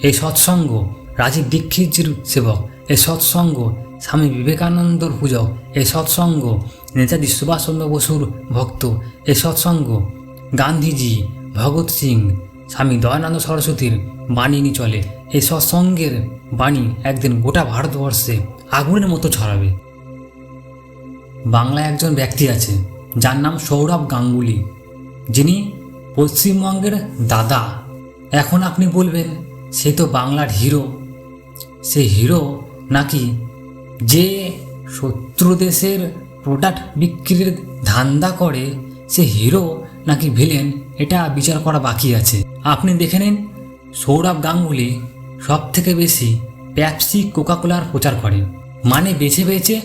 এই সৎসঙ্গ রাজীব দীক্ষিতজির সেবক, এই সৎসঙ্গ স্বামী বিবেকানন্দর পূজক, এই সৎসঙ্গ নেতাজি সুভাষচন্দ্র বসুর ভক্ত, এই সৎসঙ্গ গান্ধীজি, ভগৎ সিং, স্বামী দয়ানন্দ সরস্বতীর বাণী নিয়ে চলে। এই সৎসঙ্গের বাণী একদিন গোটা ভারতবর্ষে আগুনের মতো ছড়াবে। বাংলায় একজন ব্যক্তি আছে যার নাম সৌরভ গাঙ্গুলি, যিনি পশ্চিমবঙ্গের দাদা। এখন আপনি বলবেন সে তো বাংলার হিরো। সে হিরো নাকি যে শত্রু দেশের প্রোডাক্ট বিক্রির ধান্দা করে সে হিরো নাকি ভিলেন, এটা বিচার করা বাকি আছে। আপনি দেখে নিন, সৌরভ গাঙ্গুলি সব থেকে বেশি পেপসি কোকাকোলার প্রচার করে, মানে বেছে বেছে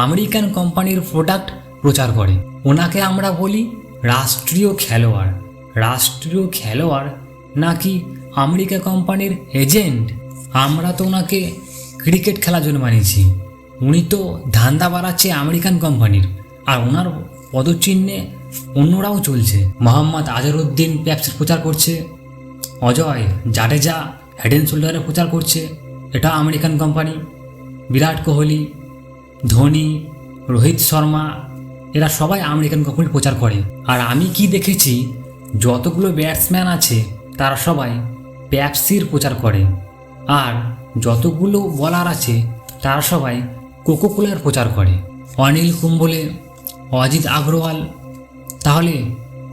আমেরিকান কোম্পানির প্রোডাক্ট প্রচার করে। ওনাকে আমরা বলি রাষ্ট্রীয় খেলোয়াড়। রাষ্ট্রীয় খেলোয়াড় নাকি আমেরিকা কোম্পানির এজেন্ট? আমরা তো ওনাকে ক্রিকেট খেলার জন্য বানিয়েছি, উনি তো ধান্দা বাড়াচ্ছে আমেরিকান কোম্পানির, আর ওনার পদচিহ্নে অন্যরাও চলছে। মোহাম্মদ আজহারউদ্দিন পেপসির প্রচার করছে, অজয় জাডেজা হেড অ্যান্ড শোল্ডারের প্রচার করছে, এটা আমেরিকান কোম্পানি। বিরাট কোহলি, ধোনি, রোহিত শর্মা, এরা সবাই আমেরিকান কোম্পানির প্রচার করে। আর আমি কি দেখেছি, যতগুলো ব্যাটসম্যান আছে তারা সবাই পেপসির প্রচার করে, আর যতগুলো বলার আছে তারা সবাই কোকোকোলার প্রচার করে। অনিল কুম্বলে, অজিত আগরওয়াল, তাহলে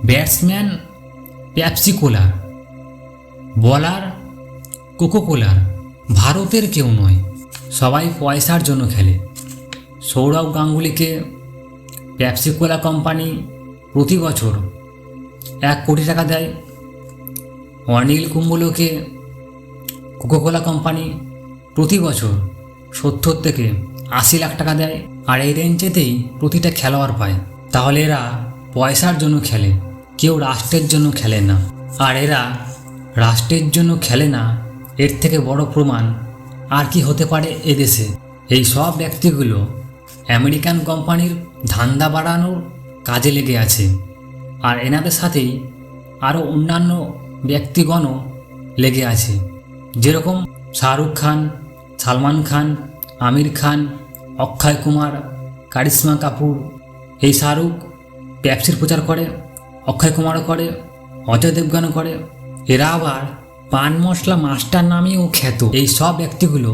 ব্যাটসম্যান পেপসি কোলার, বলার কোকোকোলার, ভারতের কেউ নয়, সবাই পয়সার জন্য খেলে। সৌরভ গাঙ্গুলিকে পেপসি কোলা কোম্পানি প্রতি বছর 1 কোটি টাকা দেয়, অনিল কুম্বলেকে কোকোকোলা কোম্পানি প্রতি বছর 70 থেকে 80 লাখ টাকা দেয়, আর এই রেঞ্জেতেই প্রতিটা খেলোয়াড় পায়। তাহলে এরা পয়সার জন্য খেলে, কেউ রাষ্ট্রের জন্য খেলে না। আর এরা রাষ্ট্রের জন্য খেলে না, এর থেকে বড় প্রমাণ আর কি হতে পারে এদেশে? এই সব ব্যক্তিগুলো আমেরিকান কোম্পানির ধান্দা বাড়ানোর কাজে লেগে আছে, আর এনাদের সাথেই আরও অন্যান্য ব্যক্তিগণও লেগে আছে, যেরকম শাহরুখ খান, সালমান খান, আমির খান, অক্ষয় কুমার, কারিশ্মা কাপুর। এই শাহরুখ পেপসির প্রচার করে, অক্ষয় কুমারও করে, অজয় দেবগনও করে। এরা আবার পান মশলা মাস্টার নামেও খ্যাত। এই সব ব্যক্তিগুলো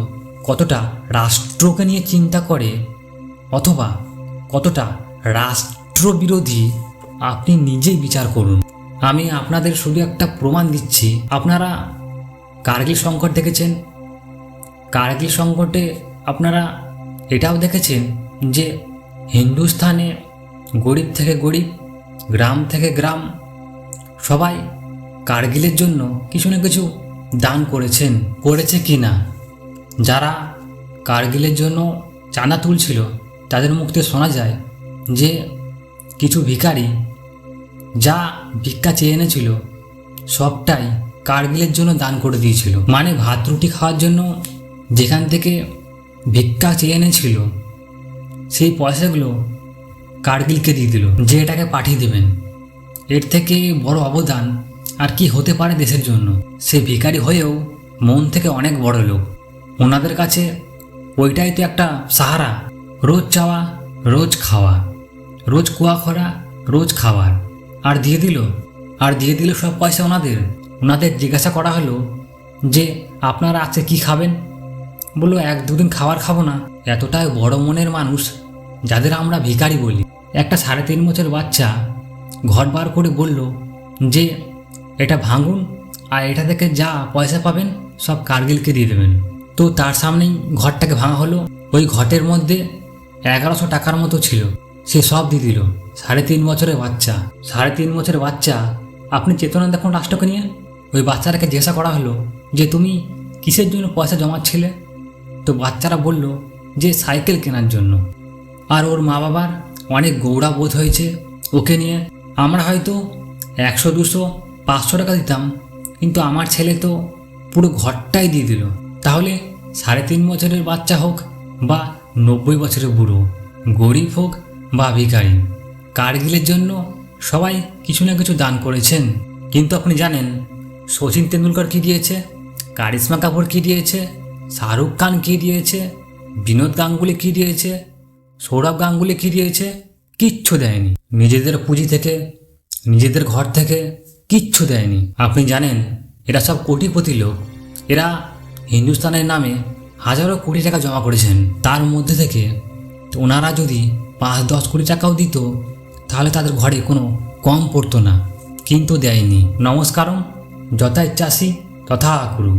কতটা রাষ্ট্রকে নিয়ে চিন্তা করে অথবা কতটা রাষ্ট্রবিরোধী আপনি নিজেই বিচার করুন। আমি আপনাদের শুধু একটা প্রমাণ দিচ্ছি। আপনারা কার্গিল সংকট দেখেছেন, কার্গিল সংকটে আপনারা এটাও দেখেছেন যে হিন্দুস্তানে গরিব থেকে গরিব, গ্রাম থেকে গ্রাম সবাই কার্গিলের জন্য কিছু না কিছু দান করেছে কি না? যারা কার্গিলের জন্য চাঁদা তুলছিল তাদের মুখ থেকে শোনা যায় যে কিছু ভিখারি যা ভিক্ষা চেয়ে এনেছিল সবটাই কার্গিলের জন্য দান করে দিয়েছিল। মানে ভাত রুটি খাওয়ার জন্য যেখান থেকে ভিক্ষা চেয়ে এনেছিল সেই পয়সাগুলো কার্গিলকে দিয়ে দিল, যে এটাকে পাঠিয়ে দেবেন। এর থেকে বড় অবদান আর কি হতে পারে দেশের জন্য? সে ভিখারি হয়েও মন থেকে অনেক বড় লোক। ওনাদের কাছে ওইটাই তো একটা সাহারা, রোজ চাওয়া রোজ খাওয়া, রোজ কুয়া খরা রোজ খাওয়ার। আর দিয়ে দিল সব পয়সা ওনাদের জিজ্ঞাসা করা হলো যে আপনারা আজকে কি খাবেন? বললো 1-2 দিন খাবার খাবো না। এতটাই বড় মনের মানুষ যাদের আমরা ভিখারি বলি। একটা 3.5 বছর বাচ্চা ঘর বার করে বলল যে এটা ভাঙুন, আর এটা থেকে যা পয়সা পাবেন সব কার্গিলকে দিয়ে দেবেন। তো তার সামনেই ঘরটাকে ভাঙা হলো। ওই ঘটের মধ্যে 1100 টাকার মতো ছিল, সে সব দিয়ে দিল। 3.5 বছরের বাচ্চা, 3.5 বছরের বাচ্চা। আপনি চেতনা দেখুন রাষ্ট্রকে নিয়ে। ওই বাচ্চাটাকে জিজ্ঞাসা করা হলো যে তুমি কিসের জন্য পয়সা জমাচ্ছিলে? তো বাচ্চারা বলল যে সাইকেল কেনার জন্য। আর ওর মা বাবার অনেক গৌরবোধ হয়েছে ওকে নিয়ে। আমরা হয়তো 100, 200, 500 টাকা দিতাম, কিন্তু আমার ছেলে তো পুরো ঘরটাই দিয়ে দিল। তাহলে 3.5 বছরের বাচ্চা হোক বা 90 বছরের বুড়ো, গরিব হোক বা ভিখারি, কার্গিলের জন্য সবাই কিছু না কিছু দান করেছেন। কিন্তু আপনি জানেন সচিন তেন্ডুলকর কি দিয়েছে? কারিশ্মা কাপুর কী দিয়েছে, শাহরুখ খান কী দিয়েছে, বিনোদ গাঙ্গুলি কী দিয়েছে, সৌরভ গাঙ্গুলি কী দিয়েছে? কিচ্ছু দেয়নি। নিজেদের পুঁজি থেকে, নিজেদের ঘর থেকে কিচ্ছু দেয়নি। আপনি জানেন এরা সব কোটিপতি লোক। এরা হিন্দুস্তানের নামে হাজারো কোটি টাকা জমা করেছেন। তার মধ্যে থেকে ওনারা যদি 5-10 কোটি টাকাও দিত তাহলে তাদের ঘরে কোনো কম পড়তো না, কিন্তু দেয়নি। নমস্কারম, যথা ইচ্ছাসি তথা কুরু।